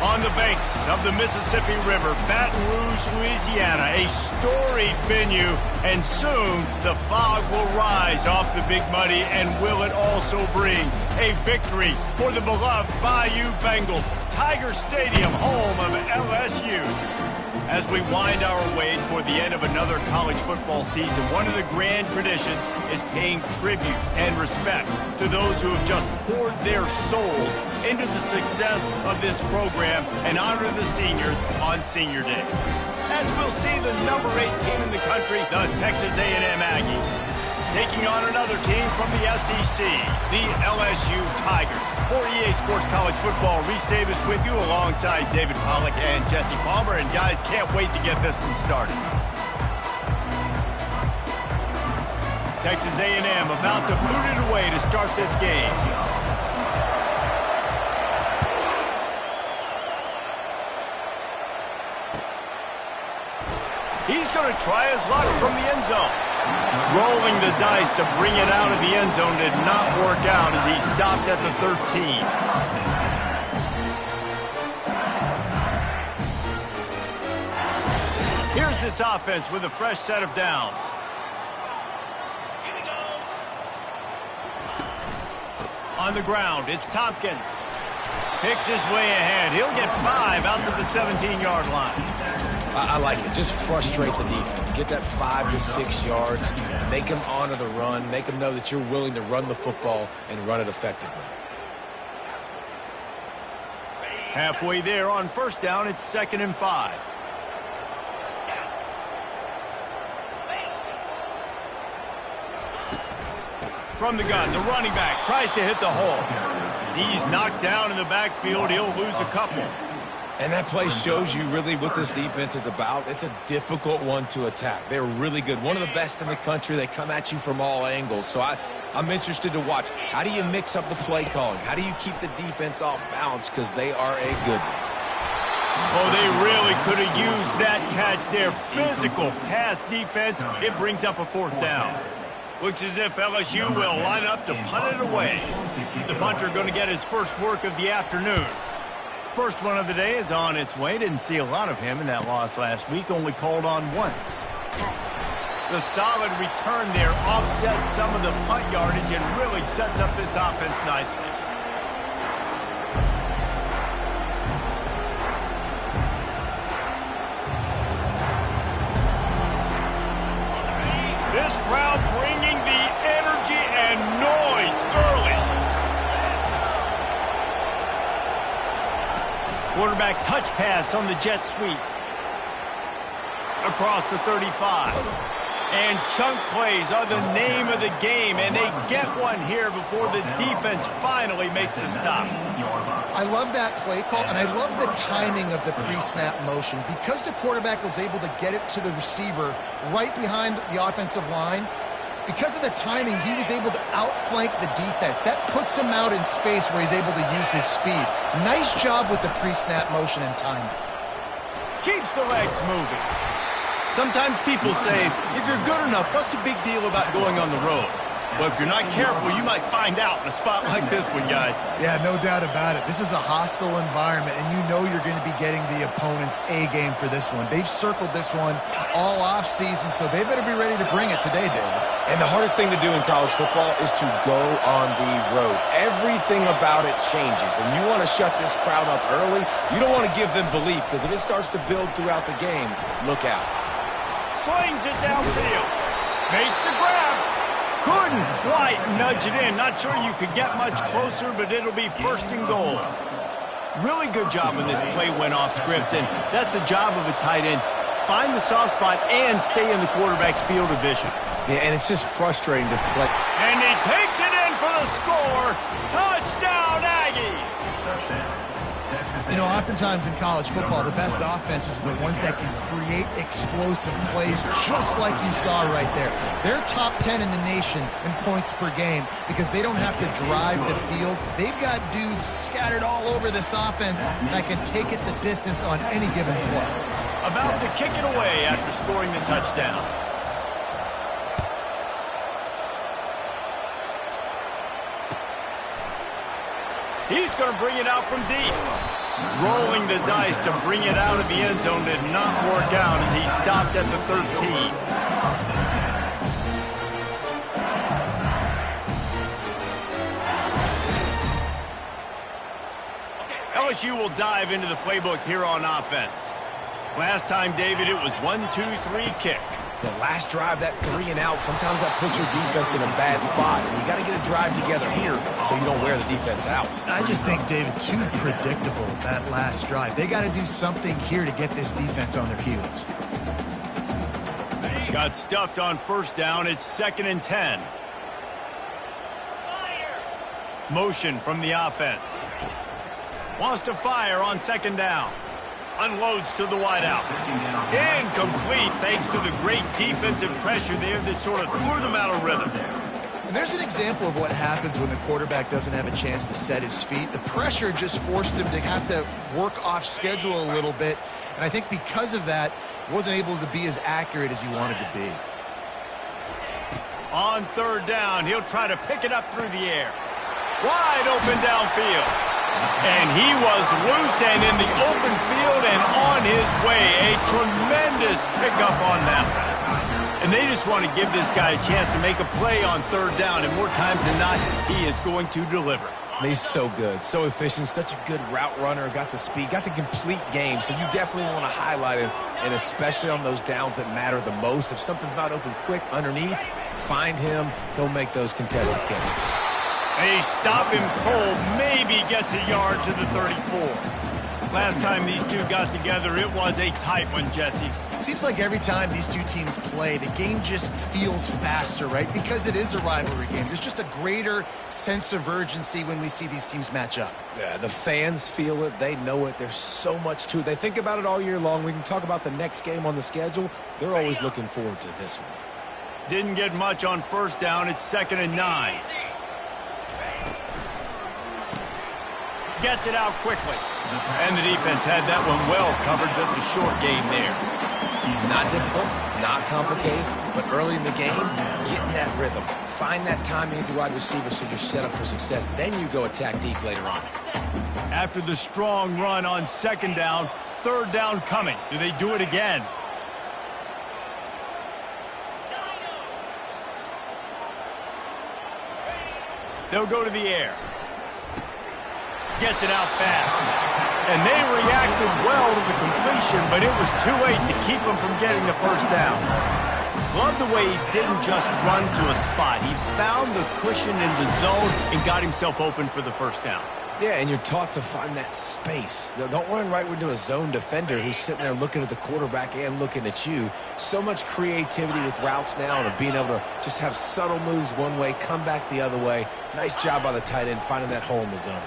On the banks of the Mississippi River, Baton Rouge, Louisiana, a storied venue, and soon the fog will rise off the Big Muddy, and will it also bring a victory for the beloved Bayou Bengals, Tiger Stadium, home of LSU. As we wind our way toward the end of another college football season, one of the grand traditions is paying tribute and respect to those who have just poured their souls into the success of this program and honor the seniors on Senior Day. As we'll see the number 8 team in the country, the Texas A&M Aggies, taking on another team from the SEC, the LSU Tigers. For EA Sports College Football, Reese Davis with you alongside David Pollack and Jesse Palmer. And guys, can't wait to get this one started. Texas A&M about to boot it away to start this game. He's going to try his luck from the end zone. Rolling the dice to bring it out of the end zone did not work out as he stopped at the 13. Here's this offense with a fresh set of downs. On the ground, it's Tompkins. Picks his way ahead. He'll get 5 out to the 17-yard line. I like it. Just frustrate the defense. Get that 5 to 6 yards. Make them honor the run. Make them know that you're willing to run the football and run it effectively. Halfway there on first down, it's 2nd and 5. From the gun, the running back tries to hit the hole. He's knocked down in the backfield. He'll lose a couple. And that play shows you really what this defense is about. It's a difficult one to attack. They're really good. One of the best in the country. They come at you from all angles. So I'm interested to watch. How do you mix up the play calling? How do you keep the defense off balance? Because they are a good one. Oh, they really could have used that catch there. Physical pass defense. It brings up a 4th down. Looks as if LSU will line up to punt it away. The punter going to get his first work of the afternoon. First one of the day is on its way. Didn't see a lot of him in that loss last week. Only called on once. The solid return there offsets some of the punt yardage and really sets up this offense nicely. This crowd bringing the energy and noise early. Quarterback touch pass on the jet sweep. Across the 35. And chunk plays are the name of the game, and they get one here before the defense finally makes a stop. I love that play call, and I love the timing of the pre-snap motion. Because the quarterback was able to get it to the receiver right behind the offensive line, because of the timing, he was able to outflank the defense. That puts him out in space where he's able to use his speed. Nice job with the pre-snap motion and timing. Keeps the legs moving. Sometimes people say, if you're good enough, what's the big deal about going on the road? But if you're not careful, you might find out in a spot like this one, guys. Yeah, no doubt about it. This is a hostile environment, and you know you're going to be getting the opponent's A game for this one. They've circled this one all offseason, so they better be ready to bring it today, David. And the hardest thing to do in college football is to go on the road. Everything about it changes, and you want to shut this crowd up early. You don't want to give them belief, because if it starts to build throughout the game, look out. Slings it downfield. Makes the grab. Couldn't quite nudge it in. Not sure you could get much closer, but it'll be first and goal. Really good job when this play went off script, and that's the job of a tight end. Find the soft spot and stay in the quarterback's field of vision. Yeah, and it's just frustrating to play. And he takes it in for the score. Touchdown, Aggies! You know, oftentimes in college football, the best offenses are the ones that can create explosive plays, just like you saw right there. They're top 10 in the nation in points per game because they don't have to drive the field. They've got dudes scattered all over this offense that can take it the distance on any given play. About to kick it away after scoring the touchdown. He's going to bring it out from deep. Rolling the dice to bring it out of the end zone did not work out as he stopped at the 13. LSU will dive into the playbook here on offense. Last time, David, it was 1-2-3 kick. The last drive, that 3 and out, sometimes that puts your defense in a bad spot, and you got to get a drive together here so you don't wear the defense out. I just think, David, too predictable, that last drive. They got to do something here to get this defense on their heels. Got stuffed on first down. It's 2nd and 10. Motion from the offense. Wants to fire on 2nd down. Unloads to the wideout. Incomplete thanks to the great defensive pressure there that sort of threw them out of rhythm. And there's an example of what happens when the quarterback doesn't have a chance to set his feet. The pressure just forced him to have to work off schedule a little bit. And I think because of that, he wasn't able to be as accurate as he wanted to be. On 3rd down, he'll try to pick it up through the air. Wide open downfield. And he was loose and in the open field and on his way. A tremendous pickup on that one. And they just want to give this guy a chance to make a play on 3rd down. And more times than not, he is going to deliver. He's so good, so efficient, such a good route runner, got the speed, got the complete game. So you definitely want to highlight him, and especially on those downs that matter the most. If something's not open quick underneath, find him. He'll make those contested catches. A stop him cold, maybe gets a yard to the 34. Last time these two got together, it was a tight one, Jesse. It seems like every time these two teams play, the game just feels faster, right? Because it is a rivalry game. There's just a greater sense of urgency when we see these teams match up. Yeah, the fans feel it. They know it. There's so much to it. They think about it all year long. We can talk about the next game on the schedule. They're always looking forward to this one. Didn't get much on 1st down. It's 2nd and 9. Gets it out quickly. And the defense had that one well covered. Just a short game there. Not difficult, not complicated, but early in the game, get in that rhythm. Find that timing at the wide receiver so you're set up for success. Then you go attack deep later on. After the strong run on 2nd down, 3rd down coming. Do they do it again? They'll go to the air. Gets it out fast. And they reacted well to the completion, but it was too late to keep them from getting the 1st down. Love the way he didn't just run to a spot. He found the cushion in the zone and got himself open for the 1st down. Yeah, and you're taught to find that space. Don't run right into a zone defender who's sitting there looking at the quarterback and looking at you. So much creativity with routes now and of being able to just have subtle moves one way, come back the other way. Nice job by the tight end finding that hole in the zone.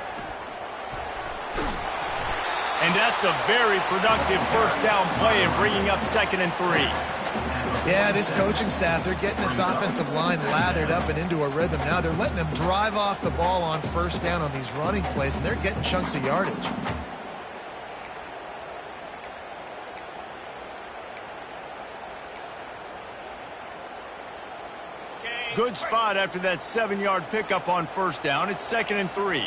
And that's a very productive 1st down play and bringing up 2nd and 3. Yeah, this coaching staff, they're getting this offensive line lathered up and into a rhythm. Now they're letting them drive off the ball on 1st down on these running plays, and they're getting chunks of yardage. Good spot after that 7-yard pickup on first down. It's 2nd and 3.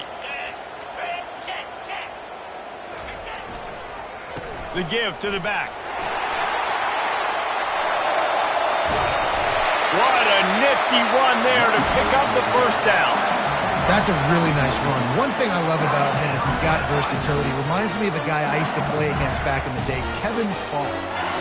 The give to the back. What a nifty run there to pick up the first down. That's a really nice run. One thing I love about him is he's got versatility. Reminds me of a guy I used to play against back in the day, Kevin Fall.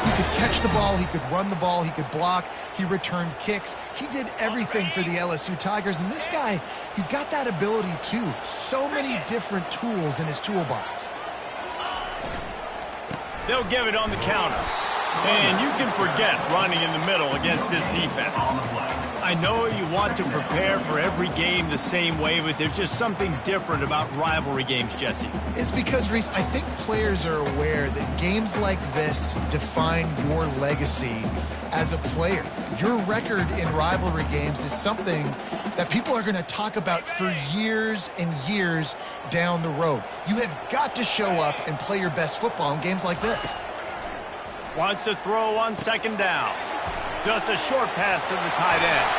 He could catch the ball, he could run the ball, he could block, he returned kicks. He did everything for the LSU Tigers, and this guy, he's got that ability too. So many different tools in his toolbox. They'll give it on the counter. And you can forget running in the middle against this defense. I know you want to prepare for every game the same way, but there's just something different about rivalry games, Jesse. It's because, Reese, I think players are aware that games like this define your legacy as a player. Your record in rivalry games is something that people are going to talk about for years and years down the road. You have got to show up and play your best football in games like this. Wants to throw on 2nd down. Just a short pass to the tight end.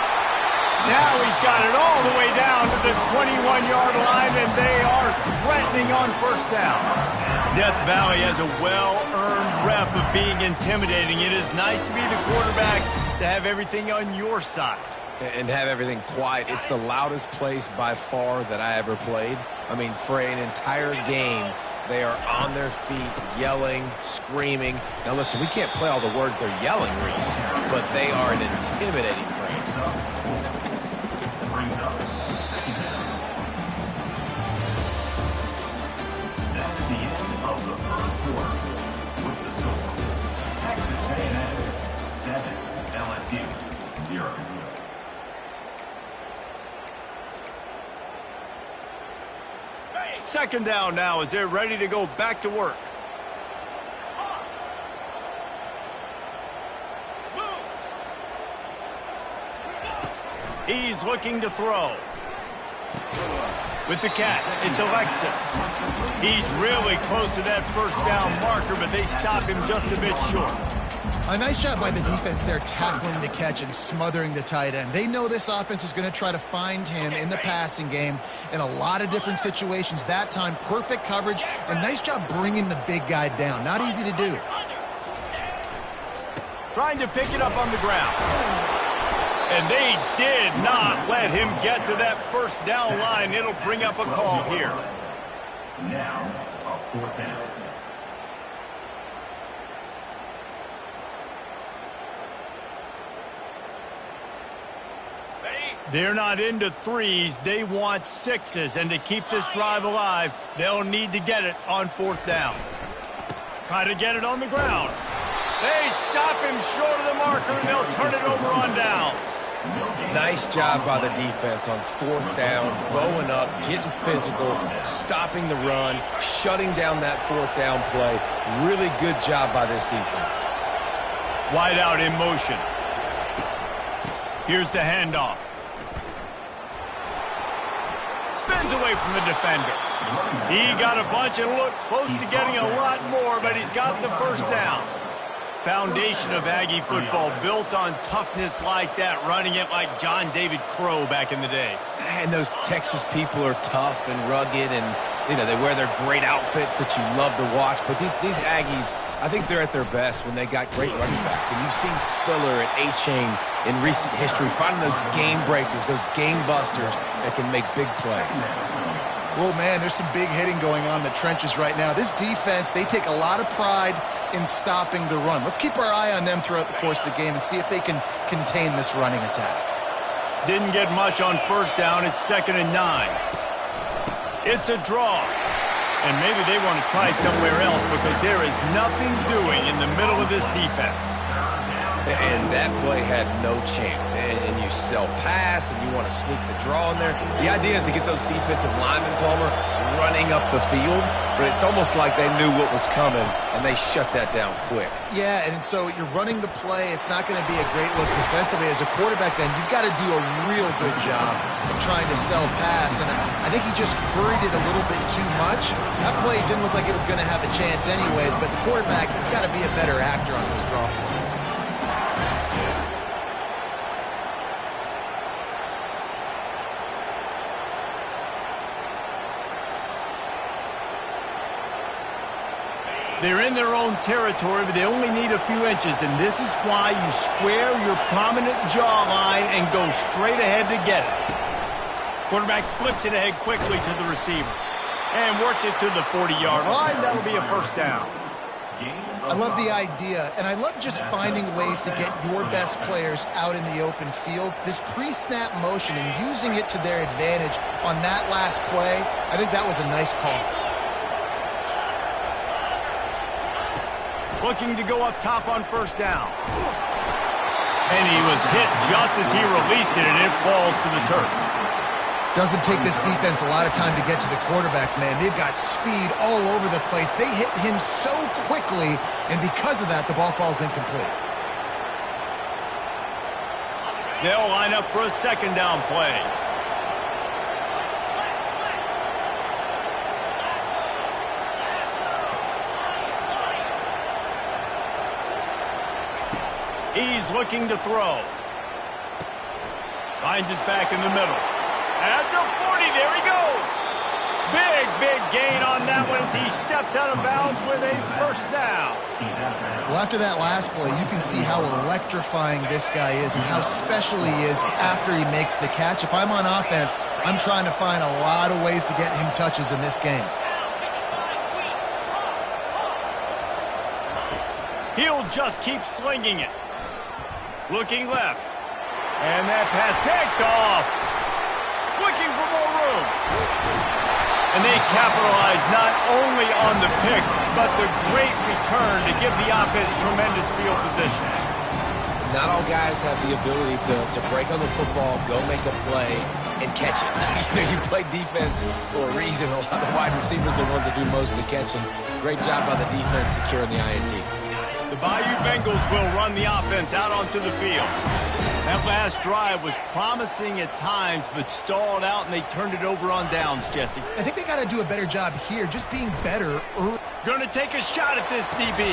Now he's got it all the way down to the 21-yard line, and they are threatening on first down. Death Valley has a well-earned rep of being intimidating. It is nice to be the quarterback to have everything on your side. And have everything quiet. It's the loudest place by far that I ever played. I mean, for an entire game, they are on their feet, yelling, screaming. Now, listen, we can't play all the words they're yelling, Reese, but they are an intimidating crowd. That's the end of the first quarter. With the score, Texas A&M 7, LSU 0. Second down now as they're ready to go back to work. He's looking to throw. With the catch, it's Alexis. He's really close to that first down marker, but they stop him just a bit short. A nice job by the defense there tackling the catch and smothering the tight end. They know this offense is going to try to find him in the passing game in a lot of different situations. That time, perfect coverage, and nice job bringing the big guy down. Not easy to do. Trying to pick it up on the ground. And they did not let him get to that first down line. It'll bring up a call here. Now, a 4th down. They're not into threes. They want 6s. And to keep this drive alive, they'll need to get it on 4th down. Try to get it on the ground. They stop him short of the marker, and they'll turn it over on downs. Nice job by the defense on 4th down, bowing up, getting physical, stopping the run, shutting down that 4th down play. Really good job by this defense. Wide out in motion. Here's the handoff. Spins away from the defender. He got a bunch and looked close to getting a lot more, but he's got the first down. Foundation of Aggie football built on toughness like that, running it like John David Crow back in the day. And those Texas people are tough and rugged, and you know they wear their great outfits that you love to watch. But these Aggies, I think they're at their best when they got great running backs. And you've seen Spiller and A-Chain in recent history finding those game breakers, those game busters that can make big plays. Well, man, there's some big hitting going on in the trenches right now. This defense, they take a lot of pride in stopping the run. Let's keep our eye on them throughout the course of the game and see if they can contain this running attack. Didn't get much on first down. It's 2nd and 9. It's a draw. And maybe they want to try somewhere else because there is nothing doing in the middle of this defense. And that play had no chance. And you sell pass, and you want to sneak the draw in there. The idea is to get those defensive linemen, Palmer, running up the field. But it's almost like they knew what was coming, and they shut that down quick. Yeah, and so you're running the play. It's not going to be a great look defensively. As a quarterback, then, you've got to do a real good job of trying to sell pass. And I think he just hurried it a little bit too much. That play didn't look like it was going to have a chance anyways, but the quarterback has got to be a better actor on those draw plays. They're in their own territory, but they only need a few inches, and this is why you square your prominent jawline and go straight ahead to get it. Quarterback flips it ahead quickly to the receiver and works it to the 40-yard line. That'll be a first down. I love the idea, and I love just finding ways to get your best players out in the open field. This pre-snap motion and using it to their advantage on that last play, I think that was a nice call. Looking to go up top on first down. And he was hit just as he released it, and it falls to the turf. Doesn't take this defense a lot of time to get to the quarterback, man. They've got speed all over the place. They hit him so quickly, and because of that, the ball falls incomplete. They'll line up for a second down play. He's looking to throw. Finds his back in the middle. At the 40, there he goes. Big gain on that one as he steps out of bounds with a first down. Well, after that last play, you can see how electrifying this guy is and how special he is after he makes the catch. If I'm on offense, I'm trying to find a lot of ways to get him touches in this game. He'll just keep slinging it. Looking left. And that pass picked off. Looking for more room. And they capitalize not only on the pick, but the great return to give the offense tremendous field position. Not all guys have the ability to break on the football, go make a play, and catch it. You play defense for a reason. A lot of the wide receivers are the ones that do most of the catching. Great job by the defense securing the INT. The Bayou Bengals will run the offense out onto the field. That last drive was promising at times, but stalled out, and they turned it over on downs, Jesse. I think they got to do a better job here, just being better. Going to take a shot at this DB.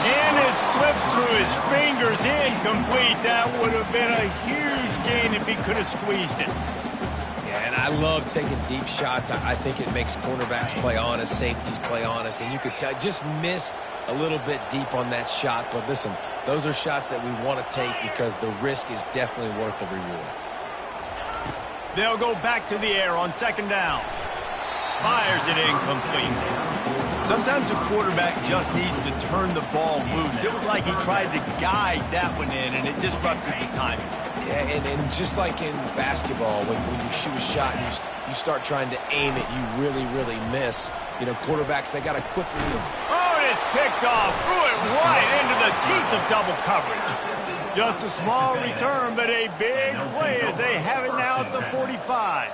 And it slips through his fingers, incomplete. That would have been a huge gain if he could have squeezed it. Yeah, and I love taking deep shots. I think it makes cornerbacks play honest, safeties play honest, and you could tell just missed a little bit deep on that shot. But listen, those are shots that we want to take because the risk is definitely worth the reward. They'll go back to the air on second down. Fires it incomplete. Sometimes a quarterback just needs to turn the ball loose. It was like he tried to guide that one in, and it disrupted the timing. Yeah, and just like in basketball, when you shoot a shot and you start trying to aim it, you really miss. You know, quarterbacks, they got to quickly... Oh, and it's picked off. Threw it right into the teeth of double coverage. Just a small return, but a big play as they have it now at the 45.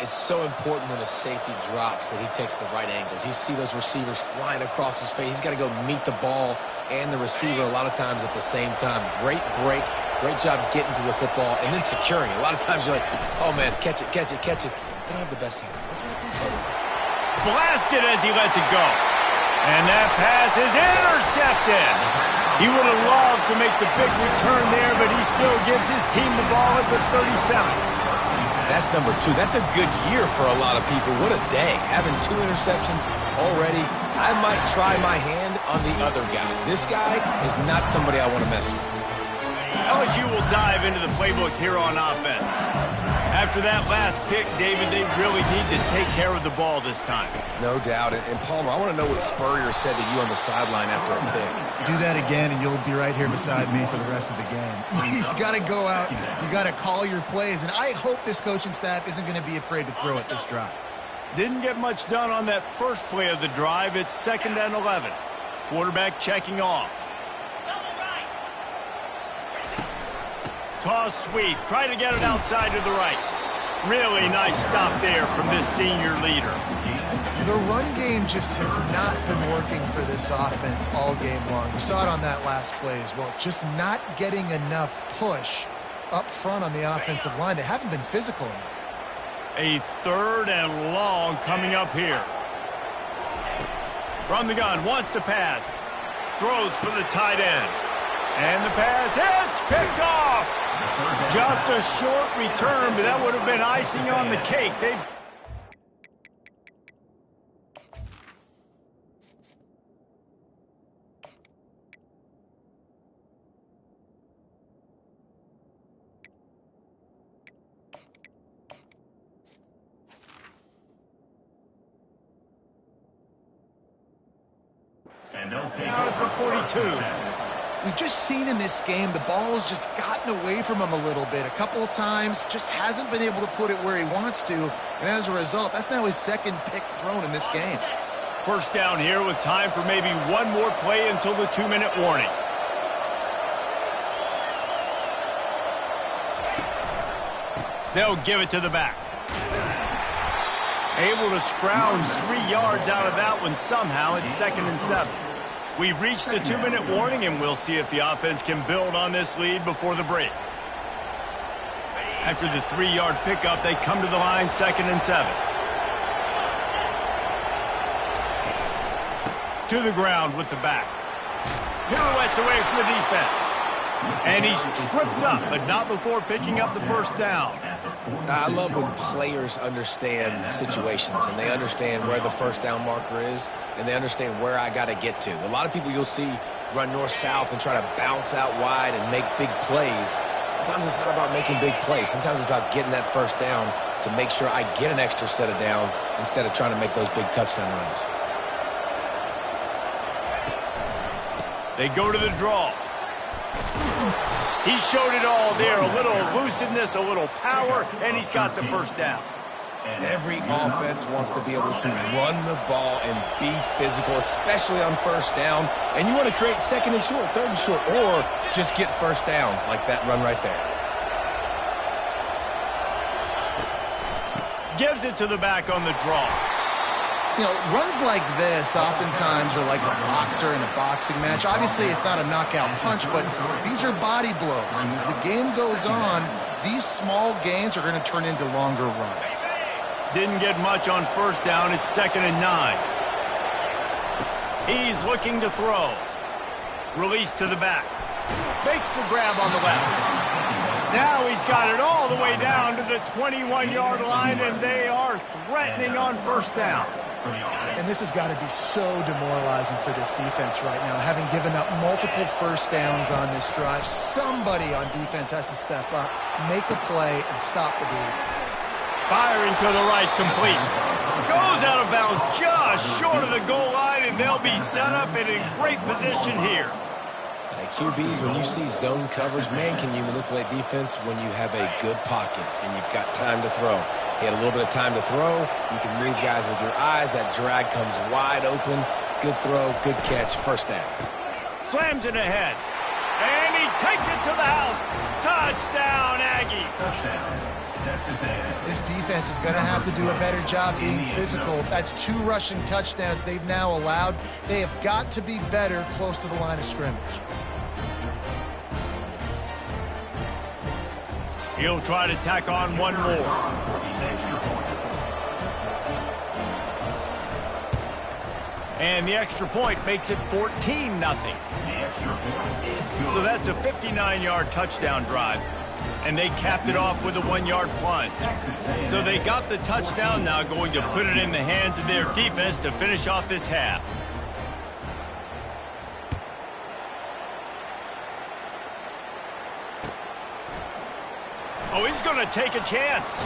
It's so important when a safety drops that he takes the right angles. You see those receivers flying across his face. He's got to go meet the ball and the receiver a lot of times at the same time. Great break. Great job getting to the football and then securing it. A lot of times you're like, oh, man, catch it. They don't have the best hands. That's what I'm saying. Blasted as he lets it go. And that pass is intercepted. He would have loved to make the big return there, but he still gives his team the ball at the 37. That's number 2. That's a good year for a lot of people. What a day. Having 2 interceptions already. I might try my hand on the other guy. This guy is not somebody I want to mess with. LSU will dive into the playbook here on offense. After that last pick, David, they really need to take care of the ball this time. No doubt. And Palmer, I want to know what Spurrier said to you on the sideline after a pick. Do that again, and you'll be right here beside me for the rest of the game. You got to go out. You got to call your plays, and I hope this coaching staff isn't going to be afraid to throw at this drive. Didn't get much done on that first play of the drive. It's 2nd and 11. Quarterback checking off. Toss sweep. Try to get it outside to the right. Really nice stop there from this senior leader. The run game just has not been working for this offense all game long. We saw it on that last play as well. Just not getting enough push up front on the offensive line. They haven't been physical enough. A 3rd and long coming up here. From the gun, wants to pass. Throws for the tight end. And the pass hits, picked off. Just a short return, but that would have been icing on the cake. they'll take Out over for 42. We've just seen in this game the ball has just gotten away from him a little bit. A couple of times, just hasn't been able to put it where he wants to. And as a result, that's now his second pick thrown in this game. First down here with time for maybe one more play until the 2-minute warning. They'll give it to the back. Able to scrounge 3 yards out of that one somehow. It's 2nd and 7. We've reached the 2-minute warning, and we'll see if the offense can build on this lead before the break. After the 3-yard pickup, they come to the line, 2nd and 7. To the ground with the back. Pirouettes away from the defense. And he's tripped up, but not before picking up the first down. I love when players understand situations and they understand where the first down marker is and they understand where I got to get to. A lot of people you'll see run north-south and try to bounce out wide and make big plays. Sometimes it's not about making big plays. Sometimes it's about getting that first down to make sure I get an extra set of downs instead of trying to make those big touchdown runs. They go to the draw. He showed it all there. A little elusiveness, a little power, and he's got the first down. Every offense wants to be able to run the ball and be physical, especially on first down. And you want to create 2nd and short, 3rd and short, or just get first downs like that run right there. Gives it to the back on the draw. You know, runs like this oftentimes are like a boxer in a boxing match. Obviously, it's not a knockout punch, but these are body blows. And as the game goes on, these small gains are going to turn into longer runs. Didn't get much on first down. It's 2nd and 9. He's looking to throw. Release to the back. Makes the grab on the left. Now he's got it all the way down to the 21-yard line, and they are threatening on first down. And this has got to be so demoralizing for this defense right now, having given up multiple first downs on this drive. Somebody on defense has to step up, make a play, and stop the bleed. Firing to the right, complete. Goes out of bounds just short of the goal line, and they'll be set up and in great position here. QBs, when you see zone coverage, man, can you manipulate defense when you have a good pocket and you've got time to throw. He had a little bit of time to throw. You can read guys with your eyes. That drag comes wide open. Good throw, good catch, first down. Slams it ahead. And he takes it to the house. Touchdown, Aggies. This defense is going to have to do a better job being physical. That's 2 rushing touchdowns they've now allowed. They have got to be better close to the line of scrimmage. He'll try to tack on one more. And the extra point makes it 14-0. So that's a 59-yard touchdown drive. And they capped it off with a 1-yard plunge. So they got the touchdown, now going to put it in the hands of their defense to finish off this half. Oh, he's going to take a chance.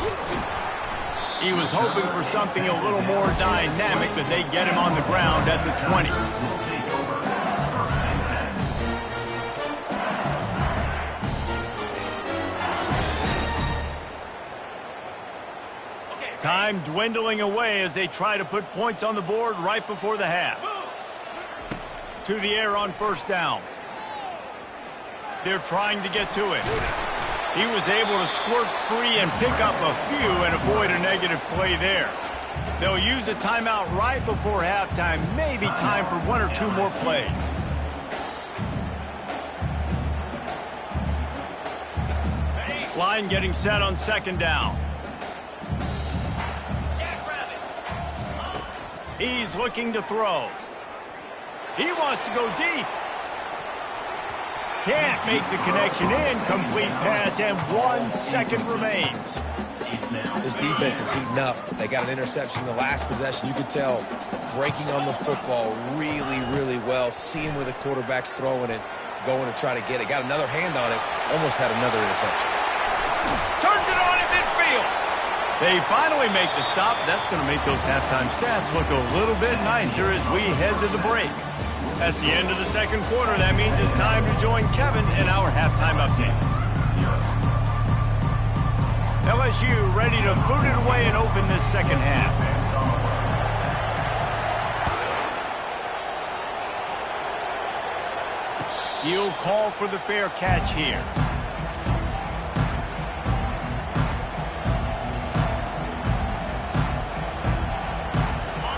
He was hoping for something a little more dynamic, but they get him on the ground at the 20. Time dwindling away as they try to put points on the board right before the half. To the air on first down. They're trying to get to it. He was able to squirt free and pick up a few and avoid a negative play there. They'll use a timeout right before halftime. Maybe time for 1 or 2 more plays. Line getting set on second down. He's looking to throw. He wants to go deep. Can't make the connection. Incomplete pass, and 1 second remains. This defense is heating up. They got an interception the last possession. You could tell breaking on the football really, really well. Seeing where the quarterback's throwing it, going to try to get it. Got another hand on it. Almost had another interception. Turns it on in midfield. They finally make the stop. That's going to make those halftime stats look a little bit nicer as we head to the break. That's the end of the second quarter. That means it's time to join Kevin in our halftime update. LSU ready to boot it away and open this second half. He'll call for the fair catch here.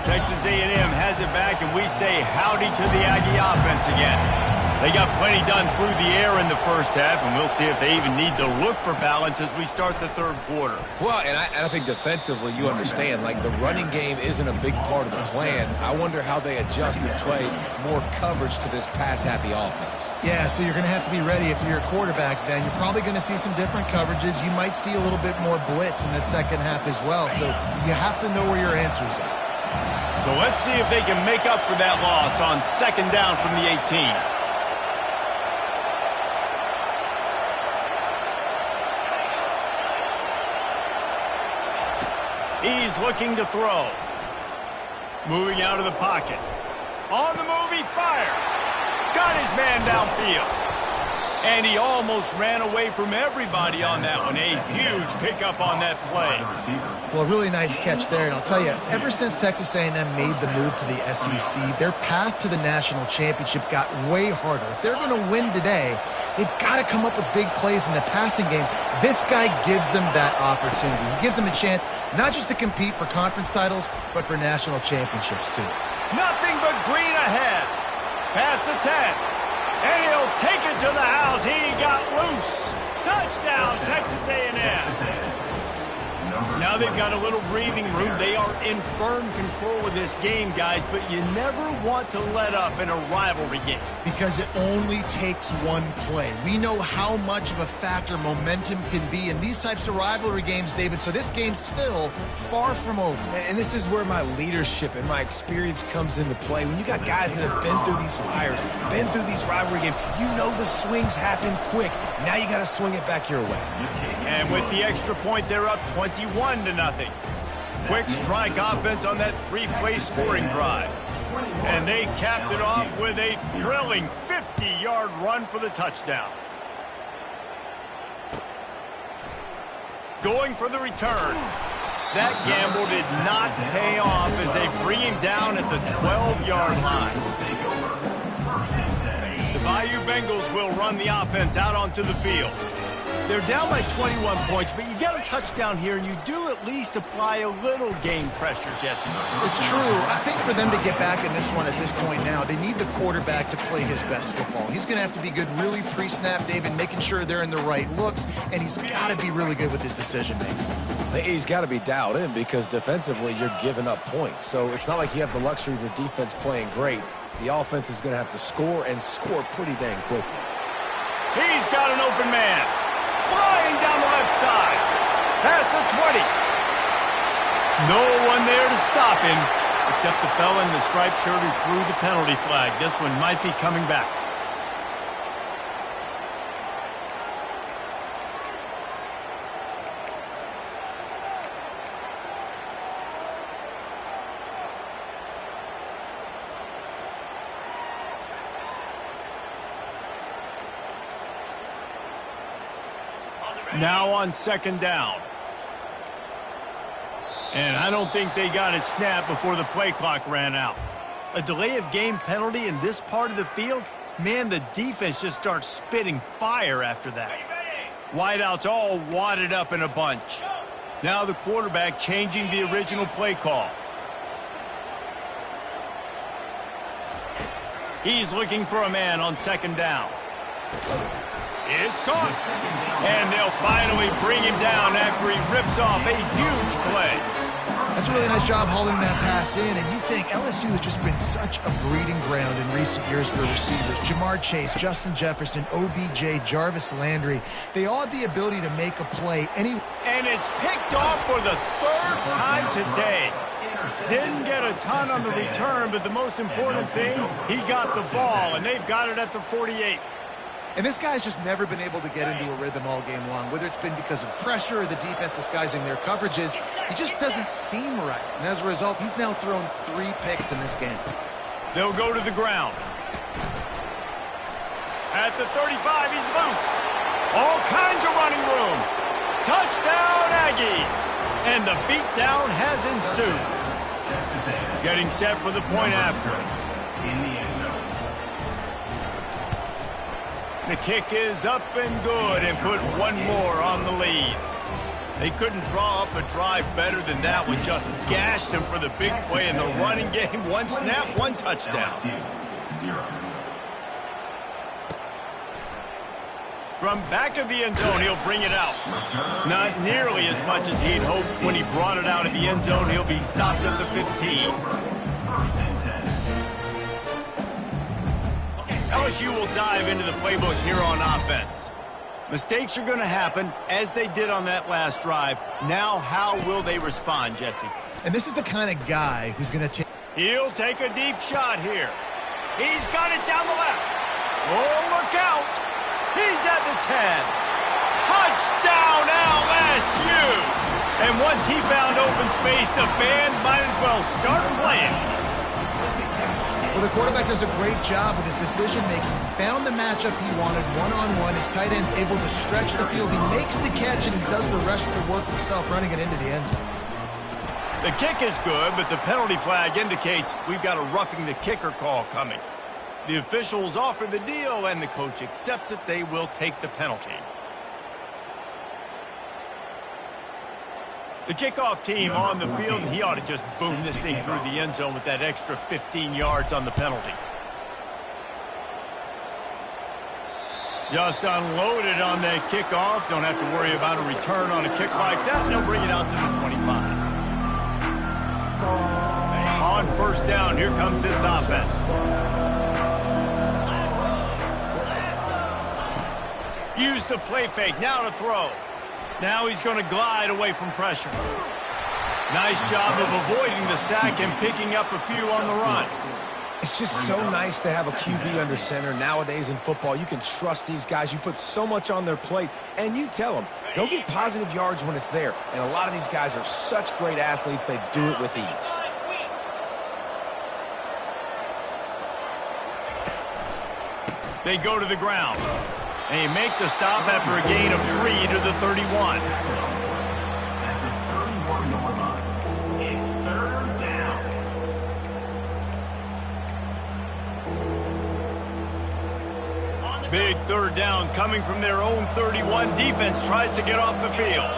Texas A&M has it back, and we say howdy to the Aggie offense again. They got plenty done through the air in the first half, and we'll see if they even need to look for balance as we start the third quarter. Well, and I think defensively, you understand, like the running game isn't a big part of the plan. I wonder how they adjust and play more coverage to this pass-happy offense. Yeah, so you're going to have to be ready if you're a quarterback then. You're probably going to see some different coverages. You might see a little bit more blitz in the second half as well, so you have to know where your answers are. So let's see if they can make up for that loss on second down from the 18. He's looking to throw. Moving out of the pocket. On the move, he fires. Got his man downfield. And he almost ran away from everybody on that one. A huge pickup on that play. Well, really nice catch there. And I'll tell you, ever since Texas A&M made the move to the SEC, their path to the national championship got way harder. If they're going to win today, they've got to come up with big plays in the passing game. This guy gives them that opportunity. He gives them a chance not just to compete for conference titles, but for national championships too. Nothing but green ahead. Past the 10. And he'll take it to the house. He got loose. Touchdown, Texas A&M. Now they've got a little breathing room. They are in firm control of this game, guys, but you never want to let up in a rivalry game. Because it only takes one play. We know how much of a factor momentum can be in these types of rivalry games, David, so this game's still far from over. And this is where my leadership and my experience comes into play. When you got guys that have been through these fires, been through these rivalry games, you know the swings happen quick. Now you got to swing it back your way. And with the extra point, they're up 21-0. Quick strike offense on that three-play scoring drive. And they capped it off with a thrilling 50-yard run for the touchdown. Going for the return. That gamble did not pay off as they bring him down at the 12-yard line. The Bayou Bengals will run the offense out onto the field. They're down by 21 points, but you get a touchdown here, and you do at least apply a little game pressure, Jesse. It's true. I think for them to get back in this one at this point now, they need the quarterback to play his best football. He's going to have to be good really pre-snap, David, making sure they're in the right looks, and he's got to be really good with his decision-making. He's got to be dialed in because defensively you're giving up points. So it's not like you have the luxury of your defense playing great. The offense is going to have to score and score pretty dang quickly. He's got an open man. Flying down the left side. Past the 20. No one there to stop him, except the fella in the striped shirt who threw the penalty flag. This one might be coming back. Now on second down. And I don't think they got it snapped before the play clock ran out. A delay of game penalty in this part of the field? Man, the defense just starts spitting fire after that. Wideouts all wadded up in a bunch. Now the quarterback changing the original play call. He's looking for a man on second down. It's caught. And they'll finally bring him down after he rips off a huge play. That's a really nice job hauling that pass in, and you think LSU has just been such a breeding ground in recent years for receivers. Jamar Chase, Justin Jefferson, OBJ, Jarvis Landry, they all have the ability to make a play. And it's picked off for the third time today. Didn't get a ton on the return, but the most important thing, he got the ball, and they've got it at the 48. And this guy's just never been able to get into a rhythm all game long, whether it's been because of pressure or the defense disguising their coverages. He just doesn't seem right. And as a result, he's now thrown 3 picks in this game. They'll go to the ground. At the 35, he's loose. All kinds of running room. Touchdown, Aggies. And the beatdown has ensued. Getting set for the point after. In the end zone. The kick is up and good and put one more on the lead. They couldn't draw up a drive better than that. We just gashed them for the big play in the running game. One snap, one touchdown. LSU, 0. From back of the end zone, he'll bring it out. Not nearly as much as he'd hoped when he brought it out of the end zone. He'll be stopped at the 15. First and 10. LSU will dive into the playbook here on offense. Mistakes are going to happen, as they did on that last drive. Now, how will they respond, Jesse? And this is the kind of guy who's going to take... He'll take a deep shot here. He's got it down the left. Oh, look out. He's at the 10. Touchdown, LSU. And once he found open space, the band might as well start playing. Well, the quarterback does a great job with his decision-making. He found the matchup he wanted one-on-one. His tight end's able to stretch the field. He makes the catch, and he does the rest of the work himself, running it into the end zone. The kick is good, but the penalty flag indicates we've got a roughing the kicker call coming. The officials offer the deal, and the coach accepts it. They will take the penalty. The kickoff team on the field, and he ought to just boom this thing through the end zone with that extra 15 yards on the penalty. Just unloaded on that kickoff. Don't have to worry about a return on a kick like that. They'll bring it out to the 25. On first down, here comes this offense. Use the play fake, now to throw. Now he's going to glide away from pressure. Nice job of avoiding the sack and picking up a few on the run. It's just so nice to have a QB under center. Nowadays in football, you can trust these guys. You put so much on their plate, and you tell them, go get positive yards when it's there. And a lot of these guys are such great athletes, they do it with ease. They go to the ground. They make the stop after a gain of 3 to the 31. At the 31-yard line, it's third down. Big third down coming from their own 31. Defense tries to get off the field.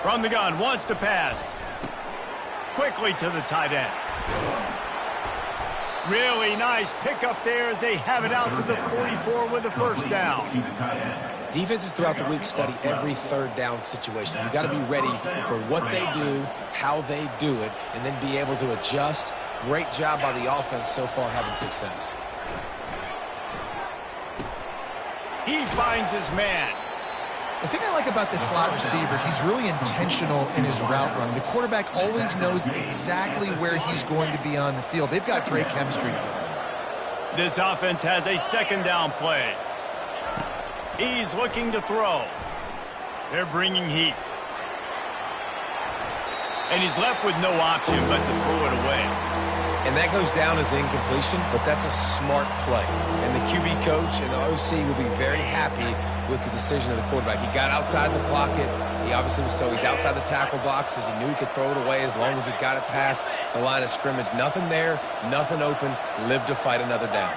From the gun, wants to pass. Quickly to the tight end. Really nice pickup there as they have it out to the 44 with the first down. Defenses throughout the week study every third down situation. You got to be ready for what they do, how they do it, and then be able to adjust. Great job by the offense so far having success. He finds his man. The thing I like about this slot receiver, he's really intentional in his route run. The quarterback always knows exactly where he's going to be on the field. They've got great chemistry together. This offense has a second down play. He's looking to throw. They're bringing heat. And he's left with no option but to throw it away. And that goes down as incompletion, but that's a smart play. And the QB coach and the OC will be very happy with the decision of the quarterback. He got outside the pocket. He obviously was he's outside the tackle boxes. He knew he could throw it away as long as he got it past the line of scrimmage. Nothing there, nothing open. Live to fight another down.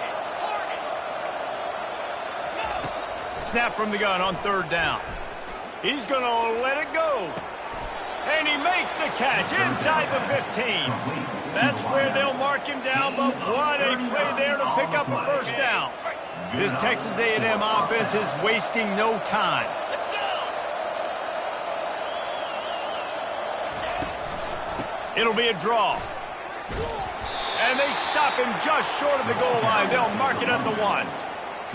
Snap from the gun on third down. He's going to let it go. And he makes the catch inside the 15. That's where they'll mark him down, but what a play there to pick up a first down. This Texas A&M offense is wasting no time. It'll be a draw. And they stop him just short of the goal line. They'll mark it at the 1.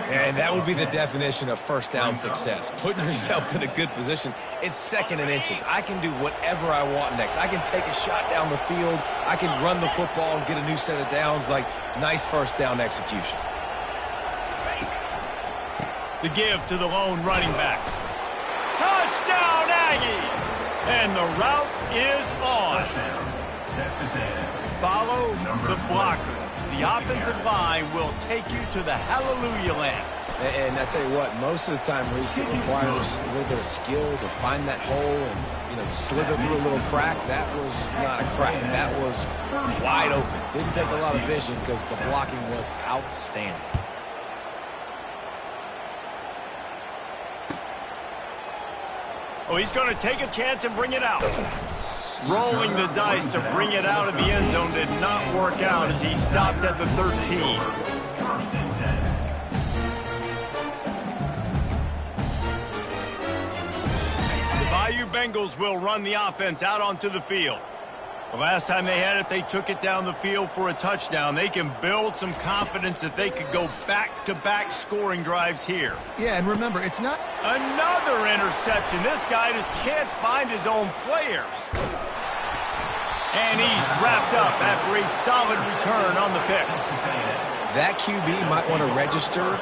And that would be the definition of first down success. Putting yourself in a good position. It's second and inches. I can do whatever I want next. I can take a shot down the field. I can run the football and get a new set of downs. Like, nice first down execution. The give to the lone running back. Touchdown, Aggie! And the route is on. Follow the blockers. the offensive line will take you to the hallelujah land. And I tell you what, most of the time, Reese, it requires a little bit of skill to find that hole and, slither through a little crack. That was not a crack. That was wide open. Didn't take a lot of vision because the blocking was outstanding. Oh, he's going to take a chance and bring it out. Rolling the dice to bring it out of the end zone did not work out as he stopped at the 13. Bayou Bengals will run the offense out onto the field. The last time they had it, they took it down the field for a touchdown. They can build some confidence that they could go back-to-back scoring drives here. Yeah, and remember, it's not... Another interception. This guy just can't find his own players. And he's wrapped up after a solid return on the pick. That QB might want to register